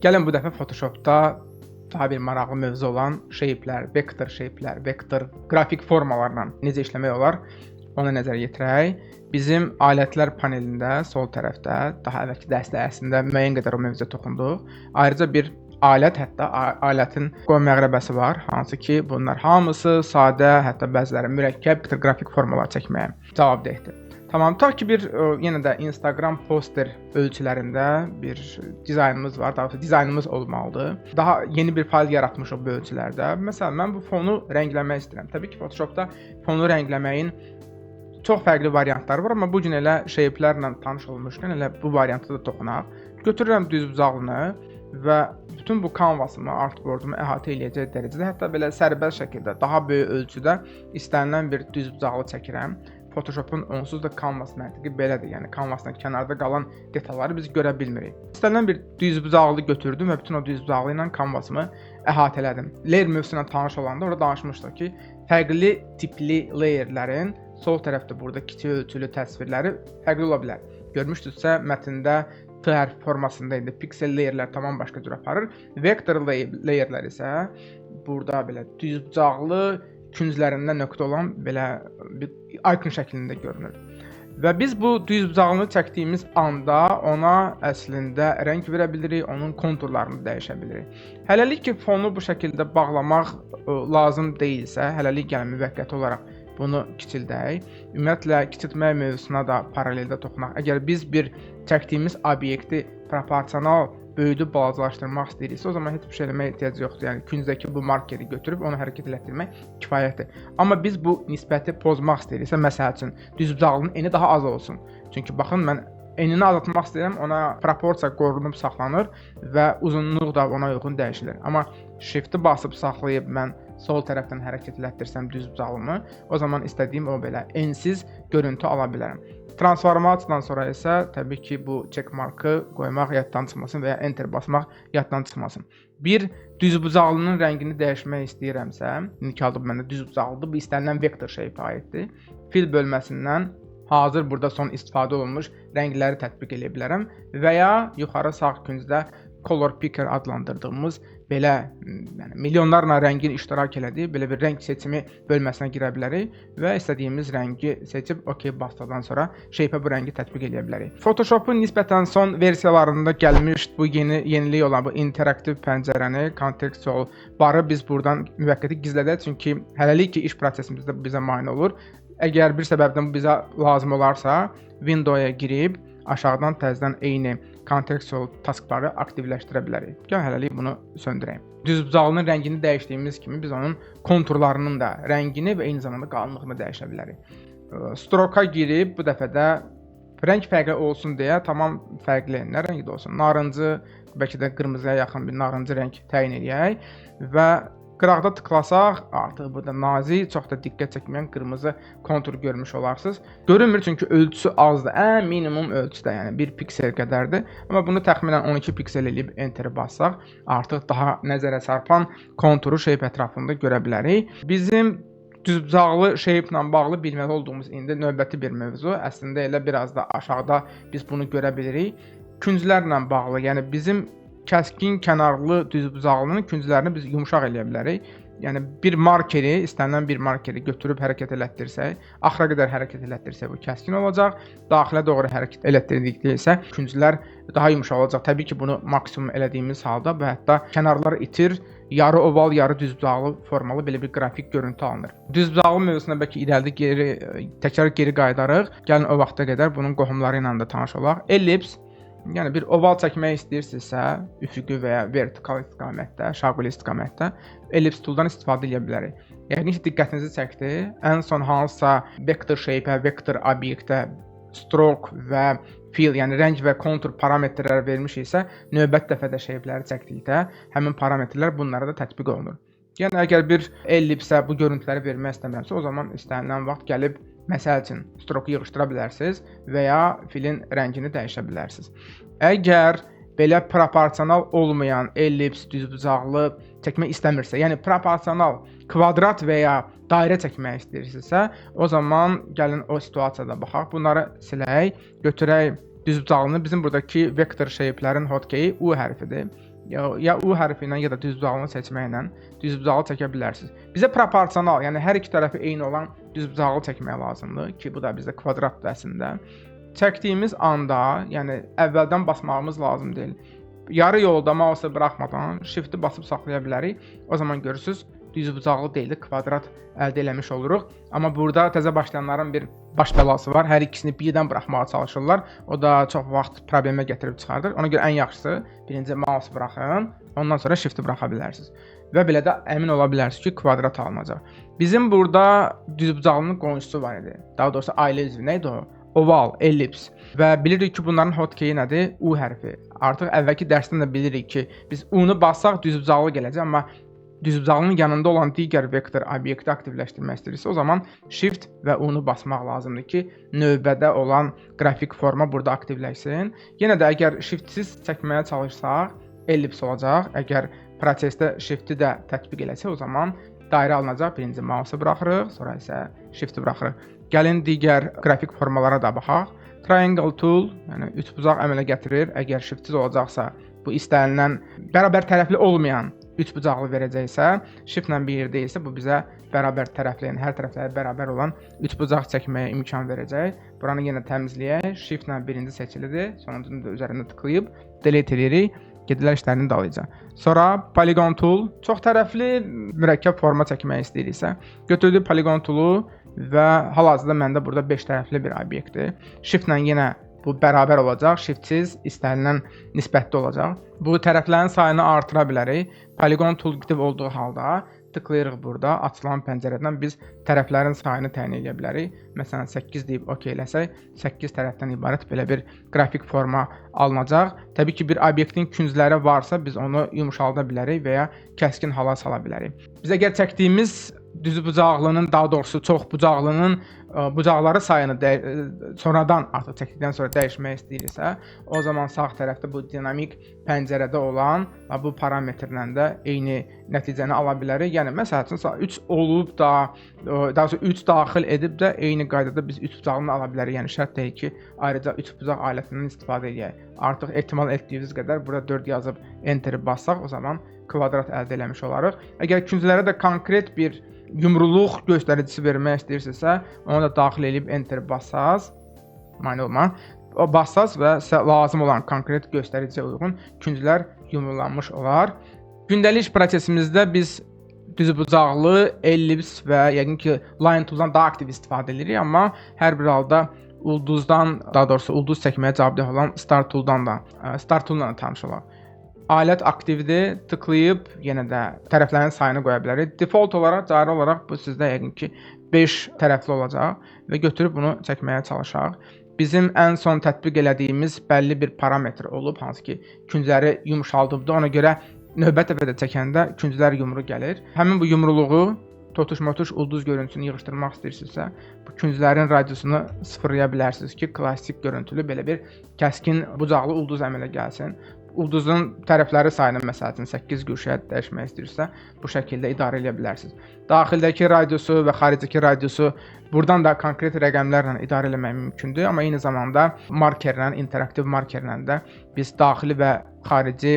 Gəlin bu dəfə Photoshopda daha bir maraqlı mövzu olan shape'lər, vektor shape'lər, vektor qrafik formalarla necə işləmək olar, ona nəzər yetirək. Bizim alətlər panelində sol tərəfdə daha əvvəlki dərsdə əslində müəyyən qədər o mövzuya toxunduq. Ayrıca bir alət, hətta alətin qoy məğrəbəsi var, hansı ki bunlar hamısı sadə, hətta bəziləri mürəkkəb qrafik formalar çəkməyə cavabdehdir. Tamam, tutaq ki bir yenə də Instagram poster ölçülərində bir dizaynımız var, daha doğrusu dizaynımız olmalıdır. Daha yeni bir fayl yaratmışıq bu ölçülərdə. Məsələn, mən bu fonu rəngləmək istəyirəm. Təbii ki, Photoshopda fonu rəngləməyin çox fərqli variantları var, amma bu gün elə shape'lərlə tanış olmuşkən elə bu variantı da toxunaq. Götürürəm düz bucaqlını və bütün bu canvasımı, artboardumu əhatə eləyəcək dərəcədə, hətta belə sərbəst şəkildə, daha böyük ölçüdə istənilən bir düz bucaqlı çəkirəm. Photoshop'un onsuz da canvas məntiqi belədir. Yəni canvasdan kənarda qalan detalları biz görə bilmirik. İstənilən bir düz bucaqlı götürdüm və bütün o düz bucaqlı ilə canvasımı əhatələdim. Layer mövzusu ilə tanış olanda orada danışmışdıq ki, fərqli tipli layerlərin sol tərəfdə burada kiçik ölçülü təsvirləri fərqli ola bilər. Görmüşdünüzsə mətndə T hərfi formasında indi piksel layerlər tamam başqa cür aparır. Vektor layerlər isə burada belə düz bucaqlı künclərində nöqtə olan belə bir icon şəklində görünür. Və biz bu düz bucaqlını çəkdiyimiz anda ona əslində rəng verə bilirik, onun konturlarını dəyişə bilirik. Hələlik ki fonu bu şəkildə bağlamaq lazım deyilsə, hələlik gəlin müvəqqəti olaraq bunu kiçildək. Ümumiyyətlə kiçiltmək mövzusuna da paraleldə toxunaq. Əgər biz bir çəkdiyimiz obyekti proporsional böyüdüb balacalaşdırmaq istəyiriksə, o zaman heç bir şey eləməyə ehtiyac yoxdur. Yəni küncdəki bu markeri götürüb onu hərəkət etdirmək kifayətdir. Amma biz bu nisbəti pozmaq istəyiriksə, məsəl üçün düz bucaqlının eni daha az olsun. Çünki baxın mən enini azaltmaq istəyirəm, ona proporsiya qorunub saxlanır və uzunluq da ona uyğun dəyişilir. Amma shift'i basıb saxlayıb mən sol tərəfdən hərəkət etdirsəm düz bucaqlımı, o zaman istədiyim o belə ensiz görüntü ala bilərəm. Transformasiyadan sonra isə təbii ki bu check markı qoymaq yaddan çıxmasın və ya enter basmaq yaddan çıxmasın. Bir düz bucaqlının rəngini dəyişmək istəyirəmsə, indiki halda məndə düz bucaqlıdır, bu istənilən vektor shape aiddir. Fill bölməsindən hazır burada son istifadə olunmuş rəngləri tətbiq edə bilərəm və ya yuxarı sağ küncdə color picker adlandırdığımız belə yəni milyonlarla rəngin iştirak elədiyi belə bir rəng seçimi bölməsinə girə bilərik və istədiyimiz rəngi seçib OK basdıqdan sonra shape-ə bu rəngi tətbiq edə bilərik. Photoshop'un nisbətən son versiyalarında gəlmiş bu yenilik olan bu interaktiv pəncərəni, contextual barı biz buradan müvəqqəti gizlədək, çünki hələlik ki iş prosesimizdə bizə mane olur. Əgər bir səbəbdən bu bizə lazım olarsa, Windows-ya girib aşağıdan təzədən eyni contextual taskbarı aktivləşdirə bilərik. Gəl hələlik bunu söndürəyim. Düz bucaqlının rəngini dəyişdiyimiz kimi biz onun konturlarının da rəngini və eyni zamanda qalınlığını dəyişə bilərik. Stroke-a girib bu dəfə də rəng fərqli olsun deyə tamam fərqli nə rəngdə olsun? Narıncı, bəlkə də qırmızıya yaxın bir narıncı rəng təyin edək və qıraqda tıklasaq, artıq burada nazik, çox da diqqət çəkməyən qırmızı kontur görmüş olarsınız. Görünmür çünki ölçüsü azdır. Ən minimum ölçüdə, yəni 1 piksel qədərdir. Amma bunu təxminən 12 piksel eləyib enter bassaq, artıq daha nəzərə çarpan konturu shape ətrafında görə bilərik. Bizim düz bucaqlı shape ilə bağlı bilməli olduğumuz indi növbəti bir mövzu. Əslində elə biraz da aşağıda biz bunu görə bilirik. Künclərlə bağlı, yəni bizim kəskin kənarlı düz bucaqlının künclərini biz yumşaq eləyə bilərik. Yəni bir markeri, istənilən bir markeri götürüb hərəkət elətdirsək, axıra qədər hərəkət elətdirsək bu kəskin olacaq. Daxilə doğru hərəkət elətdirdikdə isə künclər daha yumşaq olacaq. Təbii ki bunu maksimum elədiyimiz halda və hətta kənarlar itir, yarı oval, yarı düz bucaqlı formalı belə bir qrafik görüntü alınır. Düz bucaqlı mövzusuna bəlkə irəlidə təkrar geri qayıdarıq. Gəlin o vaxta qədər bunun qohumları ilə də tanış olaq. Ellips, yəni bir oval çəkmək istəyirsinizsə, üfüqi və ya vertikal istiqamətdə, şaquli istiqamətdə ellips tooldan istifadə edə bilərik. Yəqin ki diqqətinizi çəkdi. Ən son hansısa vektor shape-ə, vektor obyektə stroke və fill, yəni rəng və kontur parametrləri vermişiksə, növbət dəfədə shape-ləri çəkdikdə həmin parametrlər bunlara da tətbiq olunur. Yəni əgər bir ellipsə bu görüntüləri vermək istəmirəmsə, o zaman istənilən vaxt gəlib məsəl üçün stroke yığışdıra bilərsiniz və ya filin rəngini dəyişə bilərsiniz. Əgər belə proporsional olmayan ellips düz bucaqlı çəkmək istəmirsə, yəni proporsional kvadrat və ya dairə çəkmək istəyirsinizsə, o zaman gəlin o situasiyada baxaq. Bunları silək, götürək düz bucaqlını. Bizim buradakı vektor shape-lərin hotkeyi U hərfidir. ya U hərfi ilə ya da düzbucaqlını seçməklə düzbucaqlı çəkə bilərsiniz. Bizə proporsional, yəni hər iki tərəfi eyni olan düzbucaqlı çəkmək lazımdır ki, bu da bizdə kvadratdır əslində. Çəkdiyimiz anda, yəni əvvəldən basmağımız lazım deyil. Yarı yolda mausu buraxmadan shift'i basıb saxlaya bilərik. O zaman görürsüz, düzbucaqlı deyil, kvadrat əldə eləmiş oluruq. Amma burada təzə başlayanların bir baş bəlası var. Hər ikisini birdən buraxmağa çalışırlar. O da çox vaxt problemə gətirib çıxardır. Ona görə ən yaxşısı birinci mausu buraxın, ondan sonra shift'i buraxa bilərsiniz. Və belə də əmin ola bilərsiniz ki, kvadrat alınacaq. Bizim burada düzbucaqlının qonşusu var idi. Daha doğrusu ailə üzvü nə idi o? Oval, ellips. Və bilirik ki, bunların hotkeyi nədir? U hərfi. Artıq əvvəlki dərsdən də bilirik ki, biz U-nu bassaq düzbucaqlı gələcək, amma düzbucaqlının yanında olan digər vektor obyekti aktivləşdirmək istəyirsə, o zaman shift və U-nu basmaq lazımdır ki, növbədə olan qrafik forma burada aktivləşsin. Yenə də əgər shiftsiz çəkməyə çalışsaq, ellips olacaq. Əgər prosesdə shifti də tətbiq eləsək, o zaman dairə alınacaq. Birinci mausu buraxırıq, sonra isə shifti buraxırıq. Gəlin digər qrafik formalara da baxaq. Triangle tool, yəni üçbucaq əmələ gətirir. Əgər shiftsiz olacaqsa, bu istənilən bərabər tərəfli olmayan üçbucaqlı verəcəksə, shiftlə bir yerdə isə bu bizə bərabər tərəfli, yəni hər tərəfləri bərabər olan üçbucaq çəkməyə imkan verəcək. Buranı yenə təmizləyək. Shiftlə birinci seçilidir. Sonuncunu da üzərində tıklayıb delete edirik. Gedilər işlərini dalayacaq. Sonra polygon tool, çox tərəfli mürəkkəb forma çəkmək istəyiriksə, götürdük polygon toolu və hal-hazırda məndə burada 5 tərəfli bir obyektdir. Shiftlə yenə bu bərabər olacaq, shiftsiz istənilən nisbətdə olacaq. Bu tərəflərin sayını artıra bilərik. Polygon tool aktiv olduğu halda tıklayırıq burada, açılan pəncərədən biz tərəflərin sayını təyin edə bilərik. Məsələn 8 deyib OK eləsək, 8 tərəfdən ibarət belə bir qrafik forma alınacaq. Təbii ki, bir obyektin küncləri varsa biz onu yumşalda bilərik və ya kəskin hala sala bilərik. Biz əgər çəkdiyimiz düzbucaqlının, daha doğrusu çoxbucaqlının bucaqları sayını sonradan artıq çəkdikdən sonra dəyişmək istəyirsə, o zaman sağ tərəfdə bu dinamik pəncərədə olan bu parametrlə də eyni nəticəni ala bilərik. Yəni məsəl üçün 3 olub da, daha doğrusu 3 daxil edib də eyni qaydada biz üçbucaqlını ala bilərik. Yəni şərt deyil ki, ayrıca üçbucaq alətindən istifadə edək. Artıq ehtimal etdiyiniz qədər burada 4 yazıb enteri bassaq, o zaman kvadrat əldə eləmiş olarıq. Əgər künclərə də konkret bir yumruluq göstəricisi vermək istəyirsinizsə, onu da daxil edib enter bassaz, mane olma, o bassaz və lazım olan konkret göstəriciyə uyğun künclər yumrulanmış olar. Gündəlik iş prosesimizdə biz düzbucaqlı, ellips və yəqin ki, line tool'dan daha aktiv istifadə edirik, amma hər bir halda ulduzdan, daha doğrusu ulduz çəkməyə cavabdeh olan start tool'dan da tanış olaq. Alət aktivdir, tıklayıb yenə də tərəflərin sayını qoya bilərik. Default olaraq, cari olaraq bu sizdə yəqin ki 5 tərəfli olacaq və götürüb bunu çəkməyə çalışaq. Bizim ən son tətbiq elədiyimiz bəlli bir parametr olub, hansı ki küncləri yumşaldıbdır. Ona görə növbət dəfədə çəkəndə künclər yumru gəlir. Həmin bu yumruluğu totuş-motuş ulduz görüntüsünü yığışdırmaq istəyirsinizsə, bu künclərin radiusunu sıfırlaya bilərsiniz ki, klassik görüntülü belə bir kəskin bucaqlı ulduz əmələ gəlsin. Ulduzun tərəfləri sayını məsəl üçün 8 güşəyə dəyişmək istəyirsə, bu şəkildə idarə edə bilərsiniz. Daxildəki radiusu və xaricdəki radiusu buradan da konkret rəqəmlərlə idarə etmək mümkündür, amma eyni zamanda markerlə, interaktiv markerlə də biz daxili və xarici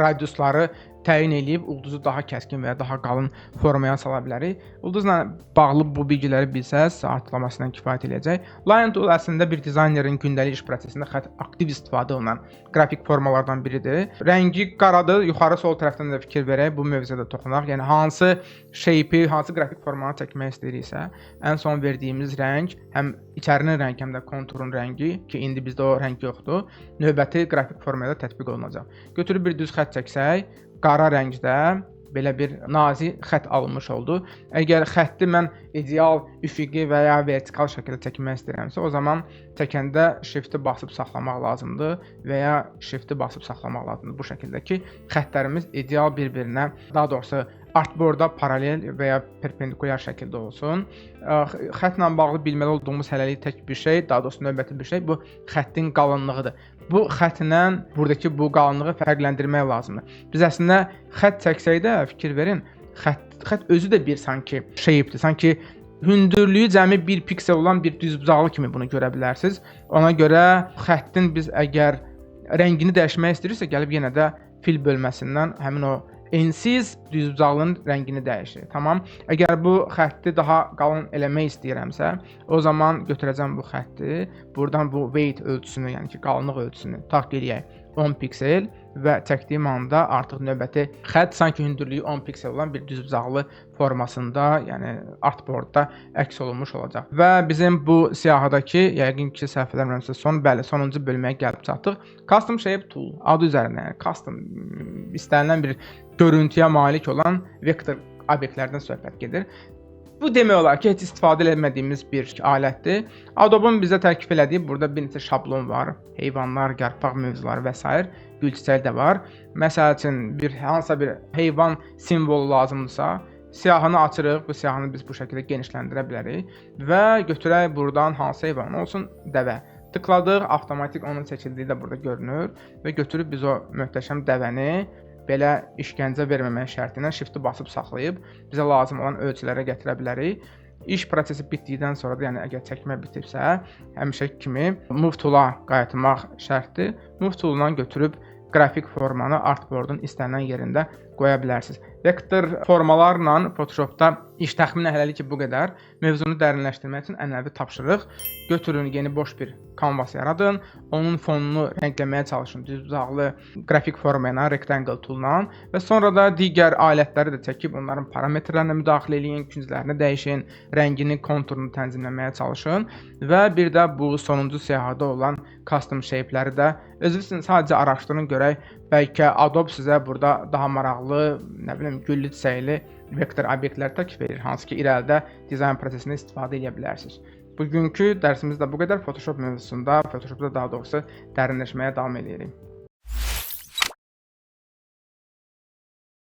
radiusları təyin edib ulduzu daha kəskin və ya daha qalın formaya sala bilərik. Ulduzla bağlı bu bilgiləri bilsəz, artırlamasından kifayət edəcək. Line tool əslində bir dizaynerin gündəlik iş prosesində aktiv istifadə olunan qrafik formalardan biridir. Rəngi qaradır, yuxarı sol tərəfdən də fikir verək, bu mövzuya da toxunaq. Yəni hansı shape-i, hansı qrafik formanı çəkmək istəyiriksə, ən son verdiyimiz rəng həm içərinin rəngi, həm də konturun rəngi ki, indi bizdə o rəng yoxdur, növbəti qrafik formaya da tətbiq olunacaq. Götürüb bir düz xətt çəksək, qara rəngdə belə bir nazik xətt alınmış oldu. Əgər xətti mən ideal üfüqi və ya vertikal şəkildə çəkmək istəyirəmsə, o zaman çəkəndə shift'i basıb saxlamaq lazımdır və ya shift'i basıb saxlamaq lazımdır. Bu şəkildə ki, xəttlərimiz ideal bir-birinə, daha doğrusu artboardda paralel və ya perpendikulyar şəkildə olsun. Xəttlə bağlı bilməli olduğumuz hələlik tək bir şey, daha doğrusu növbəti bir şey, bu xəttin qalınlığıdır. Bu xətlə buradakı bu qalınlığı fərqləndirmək lazımdır. Biz əslində xətt çəksək də fikir verin, xətt özü də bir sanki shape-dir. Sanki hündürlüyü cəmi 1 piksel olan bir düzbucaqlı kimi bunu görə bilərsiniz. Ona görə xəttin biz əgər rəngini dəyişmək istəyirsə, gəlib yenə də fil bölməsindən həmin o ensiz düzbucaqlının rəngini dəyişir. Tamam. Əgər bu xətti daha qalın eləmək istəyirəmsə, o zaman götürəcəm bu xətti, buradan bu weight ölçüsünü, yəni ki, qalınlıq ölçüsünü taq eləyək 10 piksel və çəkdiyim anda artıq növbəti xətt sanki hündürlüyü 10 piksel olan bir düzbucaqlı formasında, yəni artboardda əks olunmuş olacaq. Və bizim bu siyahıdakı, yəqin ki, səhv eləmirəmsə, sonuncu bölməyə gəlib çatdıq. Custom Shape Tool adı üzərində, yəni custom istənilən bir görüntüyə malik olan vektor obyektlərdən söhbət gedir. Bu demək olar ki, heç istifadə etmədiyimiz bir alətdir. Adobe-un bizə təklif elədiyi burada bir neçə şablon var. Heyvanlar, yarpaq mövzuları və s. Gül çiçəyi də var. Məsəl üçün hansısa bir heyvan simvolu lazımdırsa, siyahını açırıq. Bu siyahını biz bu şəkildə genişləndirə bilərik və götürək buradan hansı heyvan olsun, dəvə. Tıkladıq, avtomatik onun seçildiyi də burada görünür və götürüb biz o möhtəşəm dəvəni belə işgəncə verməmək şərti ilə shift-i basıb saxlayıb bizə lazım olan ölçülərə gətirə bilərik. İş prosesi bitdikdən sonra da, yəni əgər çəkmə bitibsə, həmişəki kimi Move Tool-a qayıtmaq şərtdir. Move Tool-undan götürüb qrafik formanı artboardun istənilən yerində qoya bilərsiniz. Vektor formalarla Photoshopda iş təxminən hələlik ki bu qədər. Mövzunu dərinləşdirmək üçün ənənəvi tapşırıq. Götürün yeni boş bir kanvas yaradın. Onun fonunu rəngləməyə çalışın düzbucaqlı qrafik forma ilə, rectangle tool-la və sonra da digər alətləri də çəkib onların parametrlərinə müdaxilə eləyin, künclərini dəyişin, rəngini, konturunu tənzimləməyə çalışın və bir də bu sonuncu siyahıda olan custom shape-ləri də özünüz üçün sadəcə araşdırın, görək bəlkə Adobe sizə burada daha maraqlı, nə bilim, güllü çiçəkli vektor obyektlər təklif edir, hansı ki irəlidə dizayn prosesində istifadə edə bilərsiniz. Bugünkü dərsimiz də bu qədər. Photoshop mövzusunda, Photoshopda daha doğrusu dərinləşməyə davam edirik.